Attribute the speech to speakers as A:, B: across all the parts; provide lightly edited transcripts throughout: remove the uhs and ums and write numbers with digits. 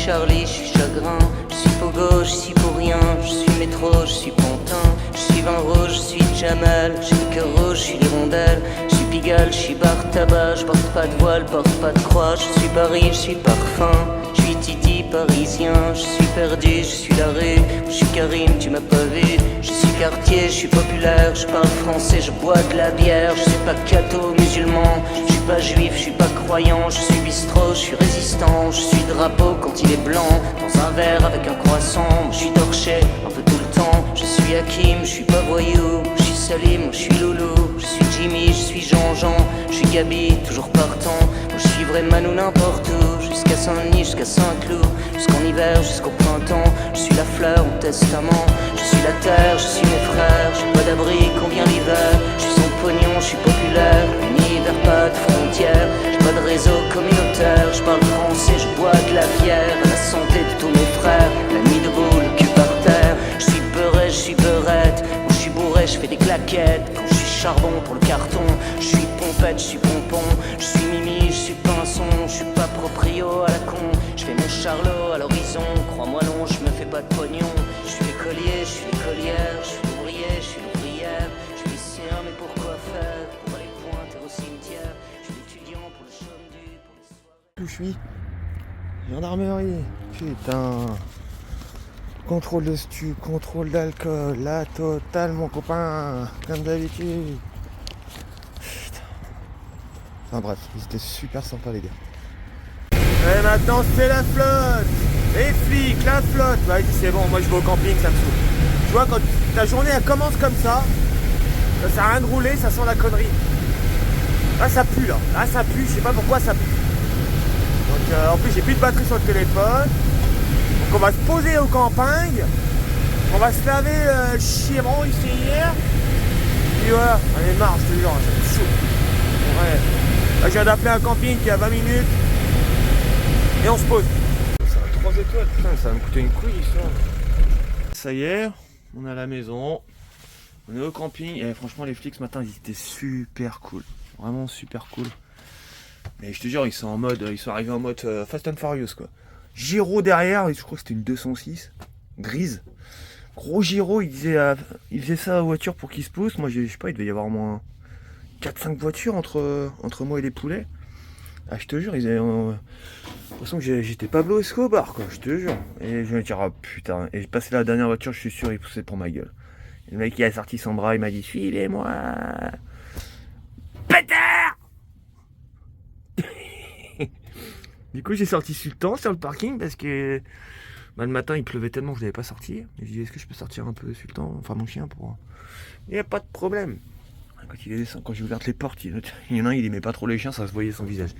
A: Charlie, je suis chagrin. Je suis Pogo, je suis pour rien. Je suis métro, je suis pantin. Je suis vin rouge, je suis Jamal. J'ai le cœur rouge, je suis l'hirondelle. Je suis Pigalle, je suis bar tabac. Je porte pas de voile, porte pas de croix. Je suis Paris, je suis parfum. Je suis Titi parisien. Je suis perdu, je suis la rue. Je suis Karim, tu m'as pas vu. Je suis quartier, je suis populaire. Je parle français, je bois de la bière. Je suis pas catho, musulman. Je suis pas juif, je suis pas croyant. Je suis bistrot, je suis résistant. Je suis drapeau quand il est blanc. Dans un verre avec un croissant. Je suis torché un peu tout le temps. Je suis Hakim, je suis pas voyou. Je suis Salim, je suis Loulou. Je suis Jimmy, je suis Jean-Jean. Je suis Gabi, toujours partant. Je suis vrai Manou n'importe où. Jusqu'à Saint-Denis, jusqu'à Saint-Cloud. Jusqu'en hiver, jusqu'au printemps. Je suis la fleur, mon testament. Je suis la terre, je suis mes frères. J'ai pas d'abri, quand vient l'hiver. Je suis son pognon, je suis populaire. L'univers, pas de frontières. J'ai pas de réseau communautaire. Je parle français, je bois de la bière. À la santé de tous mes frères. La nuit debout, le cul par terre. Je suis beurré, je suis beurette. Quand je suis bourré, je fais des claquettes. Quand je suis charbon pour le carton. Je suis pompette, je suis pompon. Je suis Mimi, je suis pinson. Je suis pas proprio à la con. Je fais mon charlot à l'horizon. Crois-moi non, je me fais pas de pognon. Je suis l'écolier, je suis l'écolière. Je suis l'ouvrier, je suis l'ouvrière. Je suis lycéen, mais pourquoi faire? Pour aller pointer au cimetière. Je suis l'étudiant pour le chôme du, pour les soirées.
B: Où je suis? Gendarmerie. Putain. Contrôle de stu, contrôle d'alcool, la totale mon copain, comme d'habitude. Putain. Enfin bref, c'était super sympa les gars. Et maintenant c'est la flotte. Les flics, la flotte. Bah c'est bon, moi je vais au camping, ça me saoule. Tu vois, quand ta journée elle commence comme ça sert à rien de rouler, ça sent la connerie. Là ça pue là, ça pue, je sais pas pourquoi ça pue. Donc en plus j'ai plus de batterie sur le téléphone. Donc on va se poser au camping. On va se laver le chiron ici hier. Puis voilà, on est marre, je te jure, ça me saoule. Ouais. Là je viens d'appeler un camping qui a 20 minutes. Et on se pose. Ça a 3 étoiles, putain, ça va me coûter une couille ça. Ça y est, on est à la maison. On est au camping. Et franchement les flics ce matin ils étaient super cool. Vraiment super cool. Mais je te jure, ils sont arrivés en mode Fast and Furious quoi. Giro derrière, je crois que c'était une 206 grise. Gros Giro, il faisait ça à la voiture pour qu'il se pousse. Moi je sais pas, il devait y avoir au moins 4-5 voitures entre moi et les poulets. Ah je te jure, ils avaient de toute façon j'étais Pablo Escobar quoi, je te jure. Et je me dis ah putain, et j'ai passé la dernière voiture, je suis sûr il poussait pour ma gueule. Et le mec il a sorti son bras, il m'a dit filez-moi. Pétard. Du coup j'ai sorti Sultan sur le parking parce que le matin il pleuvait tellement que je n'avais pas sorti. J'ai dit est-ce que je peux sortir un peu Sultan, enfin mon chien pour. Il n'y a pas de problème. Quand j'ai ouvert les portes, il y en a un il aimait pas trop les chiens, ça se voyait son visage.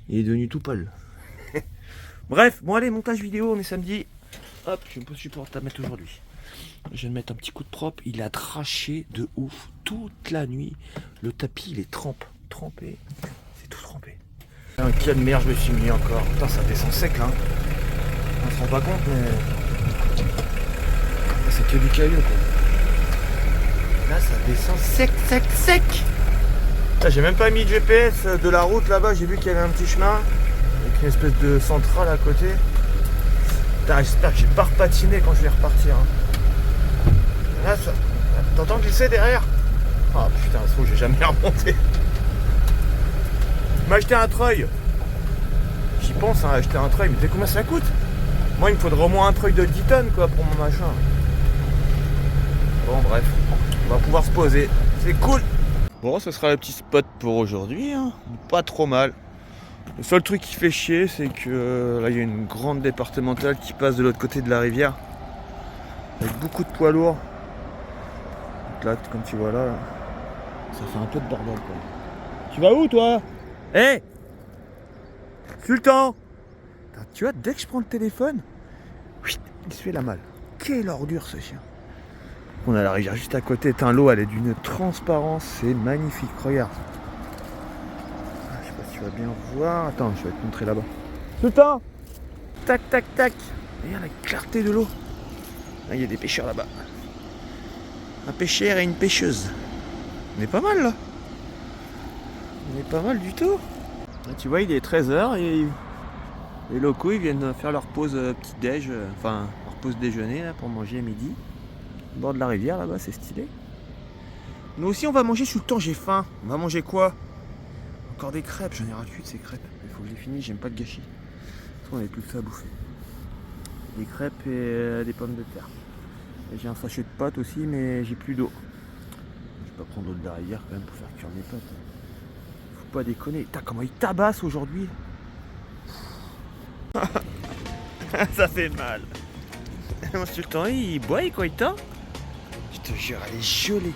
B: Il est devenu tout pâle. Bref, bon allez, montage vidéo, on est samedi. Hop, je me pose supportable à mettre aujourd'hui. Je vais mettre un petit coup de propre, il a draché de ouf toute la nuit. Le tapis il est trempé, c'est tout trempé. Quelle merde je me suis mis encore. Putain ça descend sec là. On se rend pas compte mais. C'est que du caillou quoi. Là ça descend sec. Là, j'ai même pas mis de GPS de la route là-bas, j'ai vu qu'il y avait un petit chemin avec une espèce de centrale à côté. Putain, j'espère que j'ai pas repatiné quand je vais repartir. Hein. Là ça. T'entends glisser derrière? Ah putain, ça se trouve j'ai jamais remonté. M'acheter un treuil. J'y pense à acheter un treuil, mais tu sais combien ça coûte? Moi il me faudrait au moins un treuil de 10 tonnes quoi pour mon machin. Bon bref, on va pouvoir se poser, c'est cool. Bon ce sera le petit spot pour aujourd'hui, hein. Pas trop mal. Le seul truc qui fait chier c'est que là il y a une grande départementale qui passe de l'autre côté de la rivière. Avec beaucoup de poids lourds. Donc là comme tu vois là, ça fait un peu de bordel quoi. Tu vas où toi? Hé hey Sultan. Tu vois, dès que je prends le téléphone, il se fait la malle. Quelle ordure ce chien. On a la rivière juste à côté. L'eau elle est d'une transparence, c'est magnifique, regarde. Je sais pas si tu vas bien voir. Attends, je vais te montrer là-bas. Sultan. Tac. Regarde la clarté de l'eau. Là, il y a des pêcheurs là-bas. Un pêcheur et une pêcheuse. On est pas mal là. On est pas mal du tout. Là, tu vois, il est 13h et Les locaux ils viennent faire leur pause petit-déj, enfin leur pause déjeuner là, pour manger à midi. Au bord de la rivière là-bas, c'est stylé. Nous aussi on va manger, je suis le temps, j'ai faim. On va manger quoi? Encore des crêpes, j'en ai ras le cul de ces crêpes. Il faut que je les finisse, j'aime pas de gâchis. Parce qu'on n'avait plus que ça à bouffer. Des crêpes et des pommes de terre. Et j'ai un sachet de pâtes aussi, mais j'ai plus d'eau. Je vais pas prendre l'eau de la rivière quand même pour faire cuire mes pâtes. Faut pas déconner. Putain, comment il tabasse aujourd'hui. Ça fait mal. Mon sultan, il boit quoi, il tord? Je te jure, elle est gelée.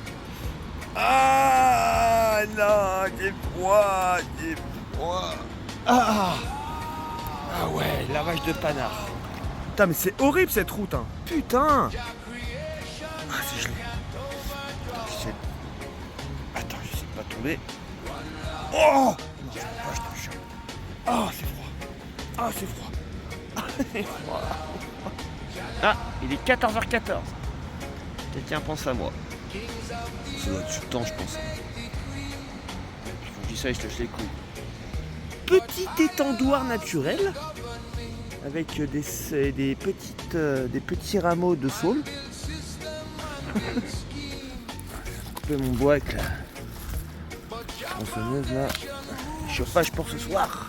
B: Ah non, j'ai froid, j'ai froid. Ah ouais, lavage de panard. Putain, mais c'est horrible cette route, hein. Putain. Ah, c'est gelé. Attends, j'essaie de pas tomber. Oh non, je te jure. Ah, c'est froid. Ah, c'est froid. Ah, c'est froid. Ah, il est 14h14. Tiens, pense à moi. Ça doit être sur le temps, je pense. Quand je dis ça, je lâche les couilles. Petit étendoir naturel avec des petits rameaux de saule. Couper mon bois avec la tronçonneuse là. Chauffage pour ce soir.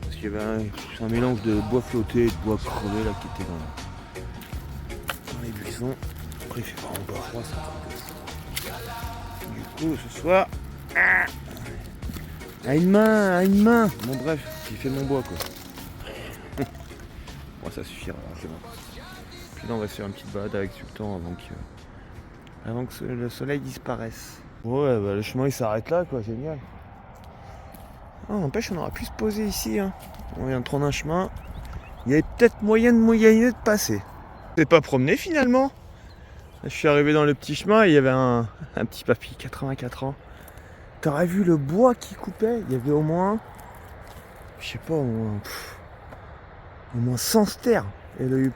B: Parce qu'il y avait un mélange de bois flotté et de bois crevé là qui était dans les buissons. Après il fait vraiment pas froid ça. Du coup ce soir. À une main. Bon bref, j'ai fait mon bois quoi. Bon ça suffira largement. Puis là on va se faire une petite balade avec Sultan avant que le soleil disparaisse. Ouais bah le chemin il s'arrête là quoi, génial. Ah, n'empêche on aurait pu se poser ici hein. On vient de prendre un chemin. Il y avait peut-être moyen de passer. C'est pas promené finalement. Je suis arrivé dans le petit chemin et il y avait un petit papy, 84 ans. T'aurais vu le bois qui coupait, il y avait au moins, je sais pas, au moins 100 stères. Et le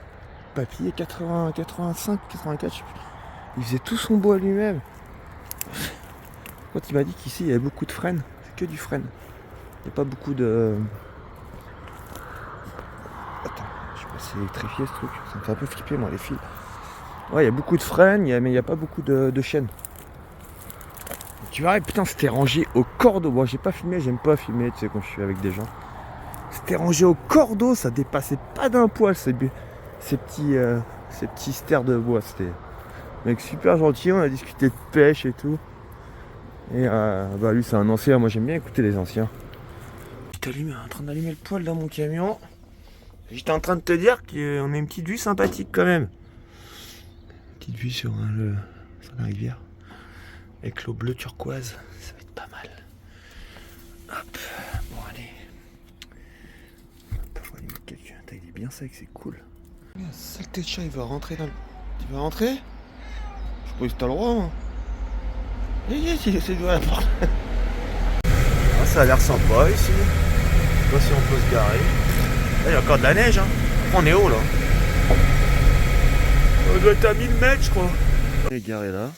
B: papy, 85, 84, je sais plus. Il faisait tout son bois lui-même. Quand il m'a dit qu'ici il y avait beaucoup de frênes, c'est que du frêne. Il n'y a pas beaucoup de... Attends, je sais pas si c'est électrifié ce truc, ça me fait un peu flipper moi les fils. Ouais, il y a beaucoup de frênes, mais il n'y a pas beaucoup de chênes. Tu vois, putain, c'était rangé au cordeau. Bon, j'ai pas filmé, j'aime pas filmer, tu sais, quand je suis avec des gens. C'était rangé au cordeau, ça dépassait pas d'un poil ces petits stères de bois. C'était un mec super gentil, on a discuté de pêche et tout. Et bah lui, c'est un ancien, moi j'aime bien écouter les anciens. J'étais en train d'allumer le poêle dans mon camion. J'étais en train de te dire qu'on a une petite vue sympathique quand même. Petite vue sur la rivière. Avec l'eau bleue turquoise, ça va être pas mal. Hop, bon allez. Hop, je vais aller mettre quelqu'un. Il est bien sec, c'est cool. Saleté de chat, il va rentrer dans le... Tu vas rentrer? Je sais pas si t'as le droit, moi. Il essaie d'ouvrir la porte. Ah, ça a l'air sympa ici. Je sais pas si on peut se garer. Là, il y a encore de la neige, hein. On est haut là. On doit être à 1000 mètres, je crois. On est garé là.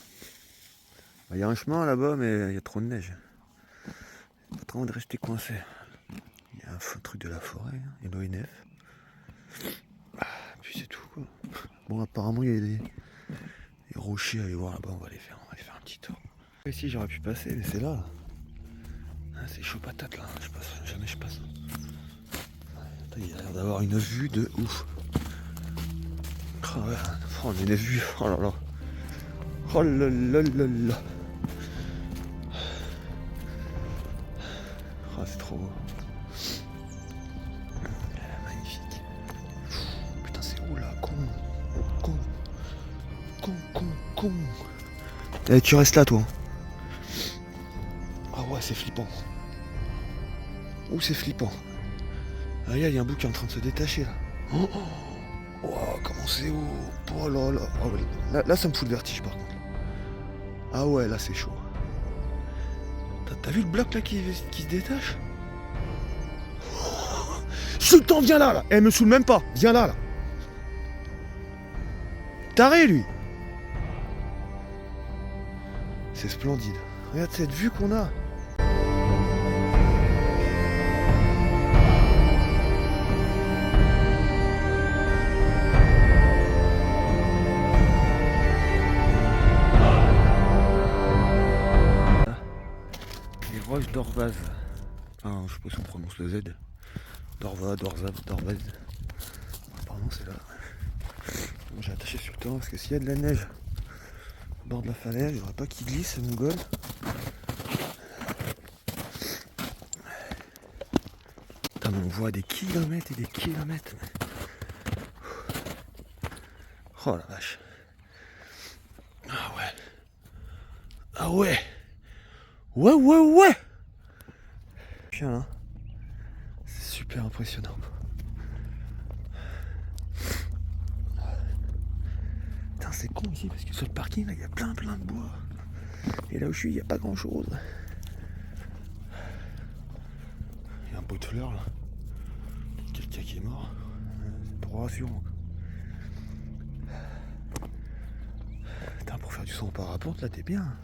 B: Il y a un chemin là-bas, mais il y a trop de neige. Pas trop envie de rester coincé. Il y a un truc de la forêt, hein. Il y a l'ONF. Puis c'est tout quoi. Bon, apparemment il y a des rochers à aller voir là-bas, on va aller faire un petit tour. Ici j'aurais pu passer, mais c'est là. Ah, c'est chaud patate là, jamais je passe. Il a l'air d'avoir une vue de ouf. Oh, ouais. Oh, on a une vue, oh là là. Oh là là là là. Oh, c'est trop beau. Magnifique. Putain, c'est où là? Con. Eh, tu restes là, toi. Ah ouais, c'est flippant. Ouh, c'est flippant. Ah, il y a un bout qui est en train de se détacher là. Oh, comment c'est haut. Oh là là. Oh, là, ça me fout le vertige par contre. Ah ouais, là c'est chaud. T'as vu le bloc là qui se détache? Sultan, viens là. Elle me saoule même pas. Viens là. Taré lui. C'est splendide. Regarde cette vue qu'on a. Dorvaz. Enfin, je sais pas si on prononce le Z. Dorvaz. Apparemment c'est là. Bon, j'ai attaché sur le terrain parce que s'il y a de la neige au bord de la falaise, il n'y aura pas qui glisse, c'est mon goal. Putain, mais on voit des kilomètres et des kilomètres. Oh la vache. Ah ouais. Ah ouais. Ouais. Tiens, hein. C'est super impressionnant. Putain, c'est con ici parce que sur le parking là, il y a plein de bois. Et là où je suis, il n'y a pas grand chose. Il y a un botteleur là. Quelqu'un qui est mort. C'est pas rassurant. Putain, pour faire du son en parapente, là t'es bien.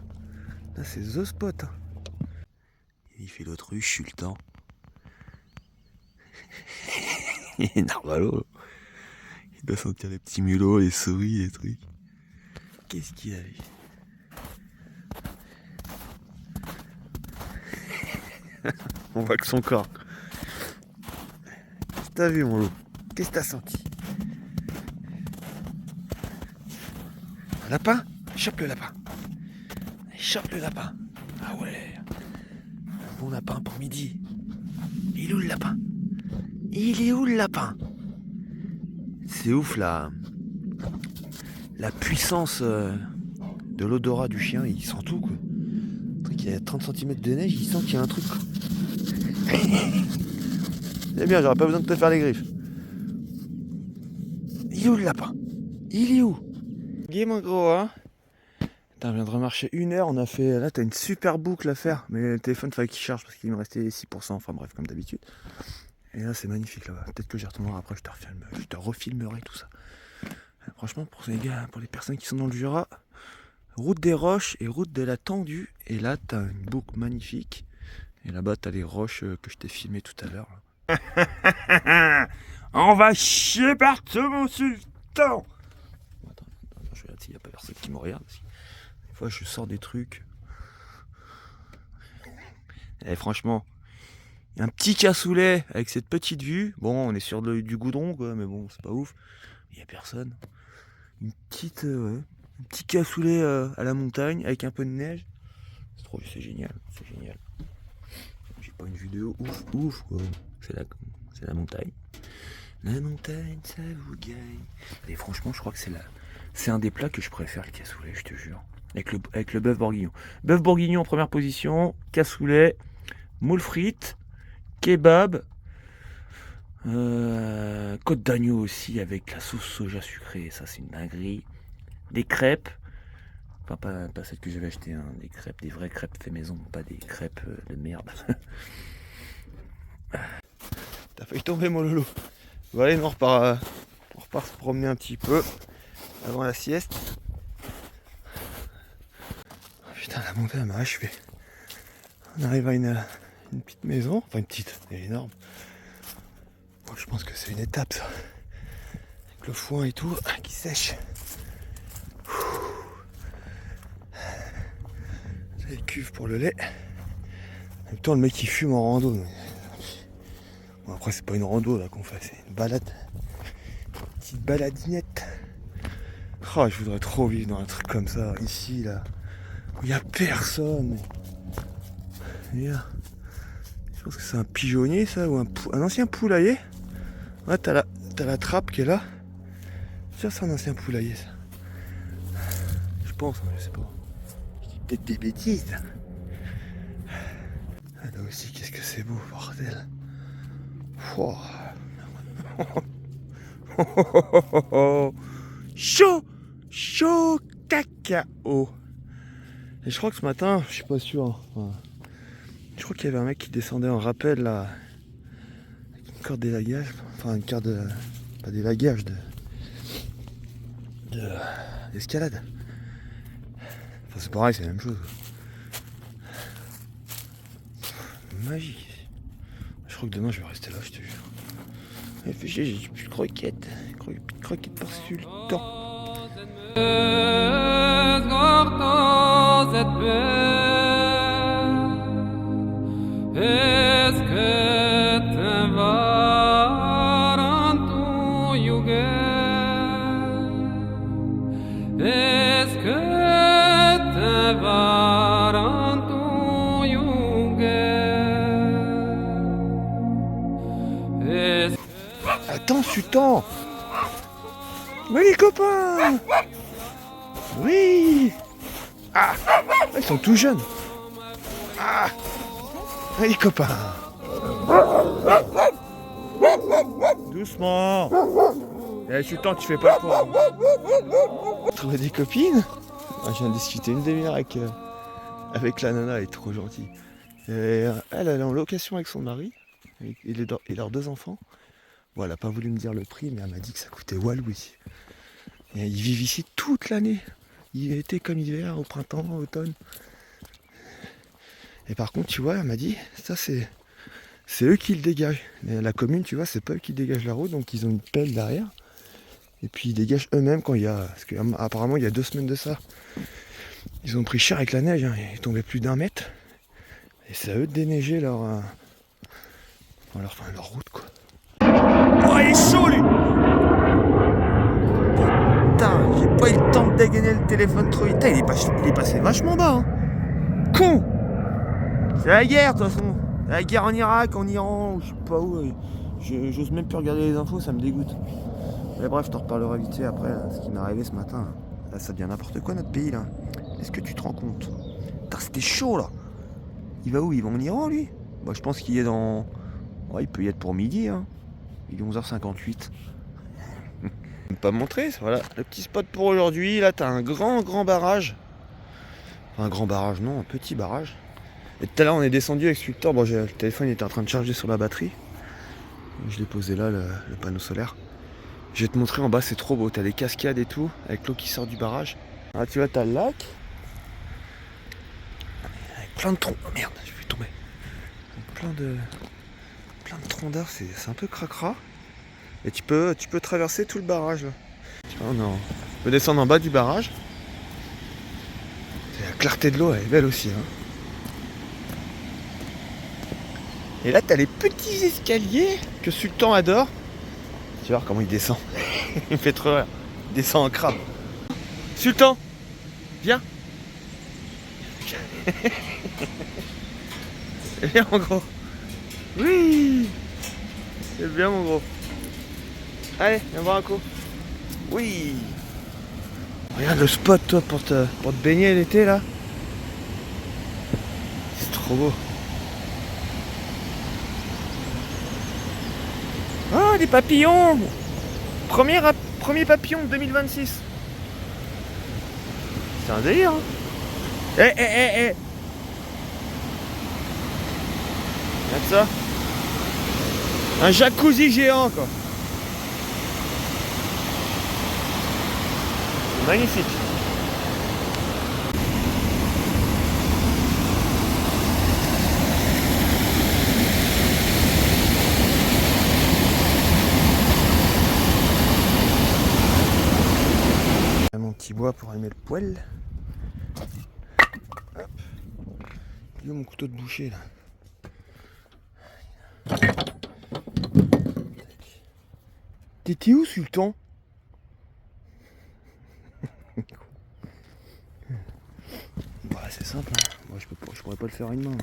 B: Là c'est the spot. Il fait l'autruche, je suis le temps. Il est narvalo. Il doit sentir les petits mulots, les souris, les trucs. Qu'est-ce qu'il a lui? On voit que son corps. Qu'est-ce que t'as vu mon loup? Qu'est-ce que t'as senti? Un lapin? Chope le lapin. Chope le lapin. Ah ouais. Un bon lapin pour midi. Il est où le lapin? Il est où le lapin? C'est ouf la puissance de l'odorat du chien, il sent tout quoi. Le truc, il y a 30 cm de neige, il sent qu'il y a un truc quoi. C'est bien, j'aurais pas besoin de te faire les griffes. Il est où le lapin? Il est où? Game en gros hein. Putain, on vient de remarcher 1 heure, on a fait. Là t'as une super boucle à faire, mais le téléphone fallait qu'il charge parce qu'il me restait 6%, enfin bref comme d'habitude. Et là c'est magnifique là-bas. Peut-être que j'y retournerai après, je te refilmerai tout ça. Franchement pour les gars, pour les personnes qui sont dans le Jura, route des roches et route de la tendue. Et là t'as une boucle magnifique. Et là-bas t'as les roches que je t'ai filmé tout à l'heure. On va chier partout mon sultan. Attends, je regarde s'il n'y a pas personne qui me regarde. Des fois je sors des trucs. Et franchement, il y a un petit cassoulet avec cette petite vue. Bon, on est sur du goudron quoi, mais bon, c'est pas ouf. Il n'y a personne. Un petit cassoulet à la montagne avec un peu de neige. C'est génial, c'est génial. J'ai pas une vue de ouf quoi. C'est la montagne. La montagne, ça vous gagne. Et franchement, je crois que c'est un des plats que je préfère, le cassoulet, je te jure. Avec le bœuf bourguignon. Bœuf bourguignon en première position, cassoulet, moules frites, kebab, côte d'agneau aussi avec la sauce soja sucrée, ça c'est une dinguerie. Des crêpes, enfin pas celles que j'avais achetées, hein, des vraies crêpes fait maison, pas des crêpes de merde. T'as failli tomber mon lolo. Bon allez, on repart se promener un petit peu avant la sieste. Oh, putain, la montée elle m'a achevé. On arrive à une petite maison, enfin une petite, elle est énorme. Bon, je pense que c'est une étape ça. Avec le foin et tout qui sèche. C'est les cuves pour le lait. En même temps le mec il fume en rando. Bon, après c'est pas une rando là qu'on fait, c'est une balade. Une petite baladinette. Oh, je voudrais trop vivre dans un truc comme ça, ici là. Où il n'y a personne. Et là, je pense que c'est un pigeonnier ça, ou un ancien poulailler. Ouais, t'as la trappe qui est là. Ça c'est un ancien poulailler ça. Je pense, hein, je sais pas. Je dis peut-être des bêtises. Ah, là aussi, qu'est-ce que c'est beau, bordel. Wow. Chaud cacao. Et je crois que ce matin, je suis pas sûr. Enfin, je crois qu'il y avait un mec qui descendait en rappel là. Avec une corde d'élagage. Enfin une corde de. Pas d'élagage d'escalade. Enfin c'est pareil, c'est la même chose. Magique. Je crois que demain je vais rester là, je te jure. Réfléchis, j'ai plus de croquettes. Croquettes par-dessus le temps. Attends, Sultan. Oui, les copains. Oui. Ah, ils sont tout jeunes. Ah, oui, les copains. Doucement. Eh, Sultan, tu fais pas quoi. Trouver des copines. Ah, je viens de discuter une demi-heure avec la nana, elle est trop gentille. Et, elle est en location avec son mari et leurs 2 enfants. Bon, elle n'a pas voulu me dire le prix, mais elle m'a dit que ça coûtait Walou ici. Et ils vivent ici toute l'année. Été comme hiver, au printemps, au automne. Et par contre, tu vois, elle m'a dit, ça c'est eux qui le dégagent. Et la commune, tu vois, c'est pas eux qui dégagent la route, donc ils ont une pelle derrière. Et puis ils dégagent eux-mêmes quand il y a... Parce qu'apparemment, il y a 2 semaines de ça, ils ont pris cher avec la neige, hein, il tombait plus d'1 mètre. Et c'est à eux de déneiger leur route, quoi. Oh, il est chaud, lui! Putain, j'ai pas eu le temps de dégainer le téléphone trop vite. Il est passé vachement bas, hein. Con! C'est la guerre, de toute façon. La guerre en Irak, en Iran, ou je sais pas où. J'ose même plus regarder les infos, ça me dégoûte. Mais bref, je t'en reparlerai vite fait après, là, ce qui m'est arrivé ce matin. Là, ça devient n'importe quoi, notre pays, là. Est-ce que tu te rends compte? Putain, c'était chaud, là. Il va où? Il va en Iran, lui? Bah, je pense qu'il est dans... Ouais, il peut y être pour midi, hein. Il est 11h58. Je vais pas montrer, voilà, le petit spot pour aujourd'hui. Là, t'as un grand barrage. Enfin, un grand barrage, non, un petit barrage. Et tout à l'heure, on est descendu avec Sultan. Bon, le téléphone était en train de charger sur la batterie. Je l'ai posé là, le panneau solaire. Je vais te montrer en bas, c'est trop beau. T'as des cascades et tout, avec l'eau qui sort du barrage. Ah, tu vois, t'as le lac. Avec plein de troncs. Oh, merde, je vais tomber. Plein de troncs d'arbres, c'est un peu cracra. Et tu peux traverser tout le barrage là. Oh non. Tu peux descendre en bas du barrage. Et la clarté de l'eau, elle est belle aussi, hein. Et là, t'as les petits escaliers que Sultan adore. Tu vas voir comment il descend. Il me fait trop rire. Il descend en crabe. Sultan, viens. Viens, mon gros. Oui. C'est bien, mon gros. Allez, viens voir un coup. Oui. Regarde le spot, toi, pour te baigner l'été, là. C'est trop beau. Ah, des papillons. Premier papillon de 2026. C'est un délire, hein. Regarde ça. Un jacuzzi géant, quoi. C'est magnifique. Mon petit bois pour allumer le poêle. Hop. Il y a mon couteau de boucher là. T'étais où, Sultan? Bah, c'est simple, hein. Moi je pourrais pas le faire à une main.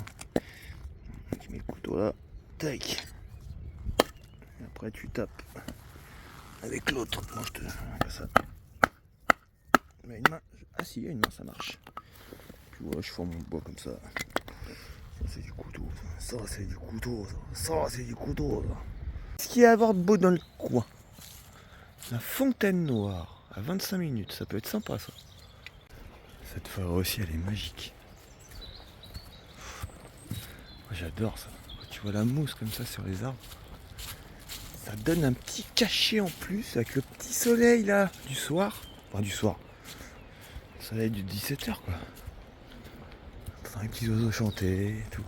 B: Tu mets le couteau là, tac. Et après tu tapes avec l'autre. Moi je te fais ça. Mais une main. Ah si, une main ça marche. Puis voilà, je forme mon bois comme ça. Ça c'est du couteau. Ça c'est du couteau. Ça c'est du couteau. Ce qu'il y a à voir de beau dans le coin. La fontaine noire à 25 minutes, ça peut être sympa ça. Cette forêt aussi, elle est magique. Moi, j'adore ça. Quand tu vois la mousse comme ça sur les arbres, ça donne un petit cachet en plus avec le petit soleil là du soir. Enfin du soir. Le soleil du 17h quoi. T'entends les petits oiseaux chanter et tout.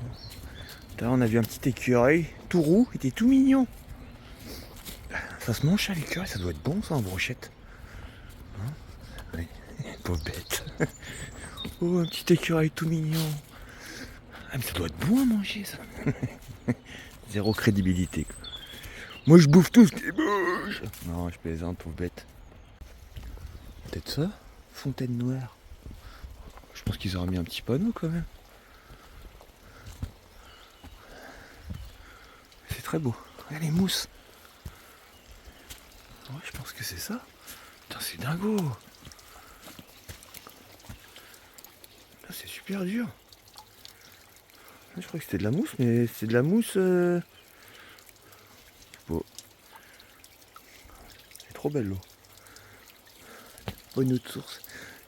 B: Là on a vu un petit écureuil tout roux, il était tout mignon. Ça se mange ça l'écureuil, ça doit être bon ça en brochette. Hein? Oui, pauvre bête. Oh un petit écureuil tout mignon. Ah mais ça doit être bon à manger ça. Zéro crédibilité quoi. Moi je bouffe tout ce qui bouge. Non je plaisante pauvre bête. Peut-être ça? Fontaine noire. Je pense qu'ils auraient mis un petit panneau quand même. C'est très beau. Regarde les mousses. Ouais, je pense que c'est ça. Putain, c'est dingo. Là, c'est super dur. Je crois que c'était de la mousse, mais c'est de la mousse... Bon. C'est trop belle l'eau. Bonne eau de source.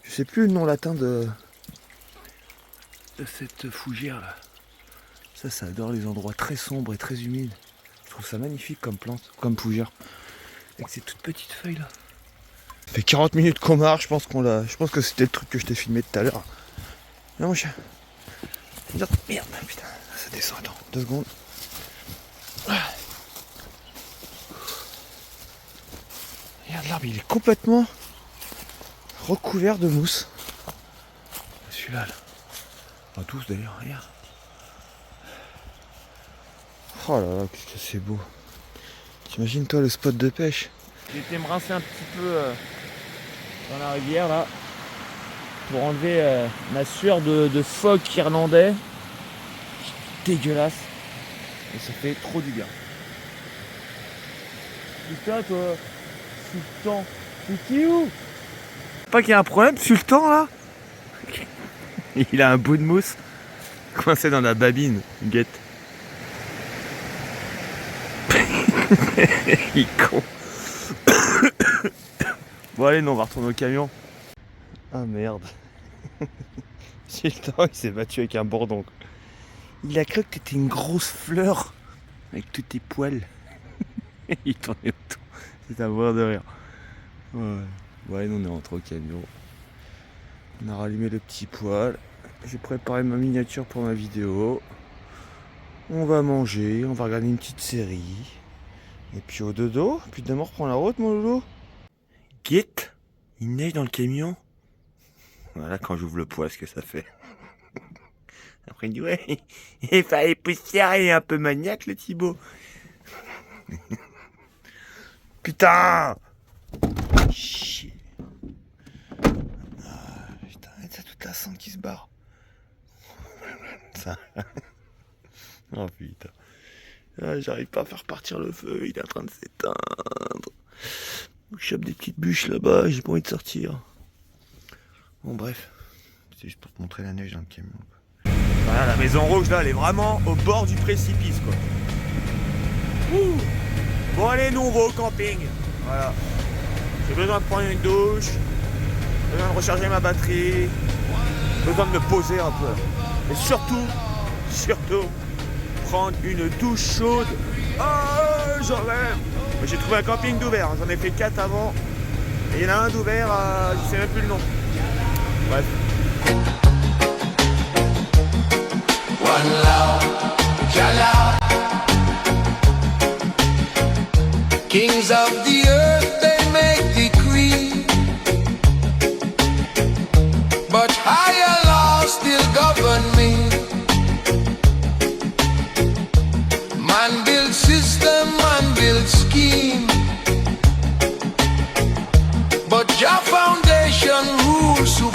B: Je sais plus le nom latin de cette fougère là. Ça adore les endroits très sombres et très humides. Je trouve ça magnifique comme plante, comme fougère. Avec ces toutes petites feuilles là. Ça fait 40 minutes qu'on marche, je pense que c'était le truc que je t'ai filmé tout à l'heure. Viens mon chien. Merde, putain, ça descend, attends, 2 secondes. Regarde l'arbre, il est complètement recouvert de mousse. Celui-là, là. Enfin, tous d'ailleurs, regarde. Oh là là, qu'est-ce que c'est beau. T'imagines toi le spot de pêche. J'ai été me rincer un petit peu dans la rivière là pour enlever ma sueur de phoque irlandais. Dégueulasse. Et ça fait trop du bien. Putain toi, Sultan, c'est qui où? Pas qu'il y a un problème, Sultan là. Il a un bout de mousse coincé dans la babine, guette. Il est con. Bon allez, non, on va retourner au camion. Ah merde. Sultan, il s'est battu avec un bourdon. Il a cru que t'étais une grosse fleur avec tous tes poils. Il tournait autour. C'est un mort de rire. Ouais. Bon allez, nous on est rentré au camion. On a rallumé le petit poêle. J'ai préparé ma miniature pour ma vidéo. On va manger, on va regarder une petite série. Et puis au dodo, puis demain on reprend la route mon loulou. Guette, il neige dans le camion. Voilà quand j'ouvre le poêle ce que ça fait. Après il dit ouais, il fallait poussiérer, un peu maniaque le Thibaut. Putain. Chier. Ah, putain, t'as toute la sang qui se barre. Ça. Oh putain. Ah, j'arrive pas à faire partir le feu, il est en train de s'éteindre. Je chope des petites bûches là-bas, j'ai pas envie de sortir. Bon bref, c'est juste pour te montrer la neige dans le camion. Voilà, la maison rouge là, elle est vraiment au bord du précipice quoi. Ouh. Bon allez, nous on va au camping. Voilà. J'ai besoin de prendre une douche, besoin de recharger ma batterie, besoin de me poser un peu. Et surtout, prendre une douche chaude. Oh, j'en rêve. J'ai trouvé un camping d'ouvert, j'en ai fait 4 avant. Et il y en a un d'ouvert, je sais même plus le nom. Bref. One love, Jala. Kings of the earth, they make decree, but higher laws still govern me. Man build system, man build scheme, but your foundation rules supreme.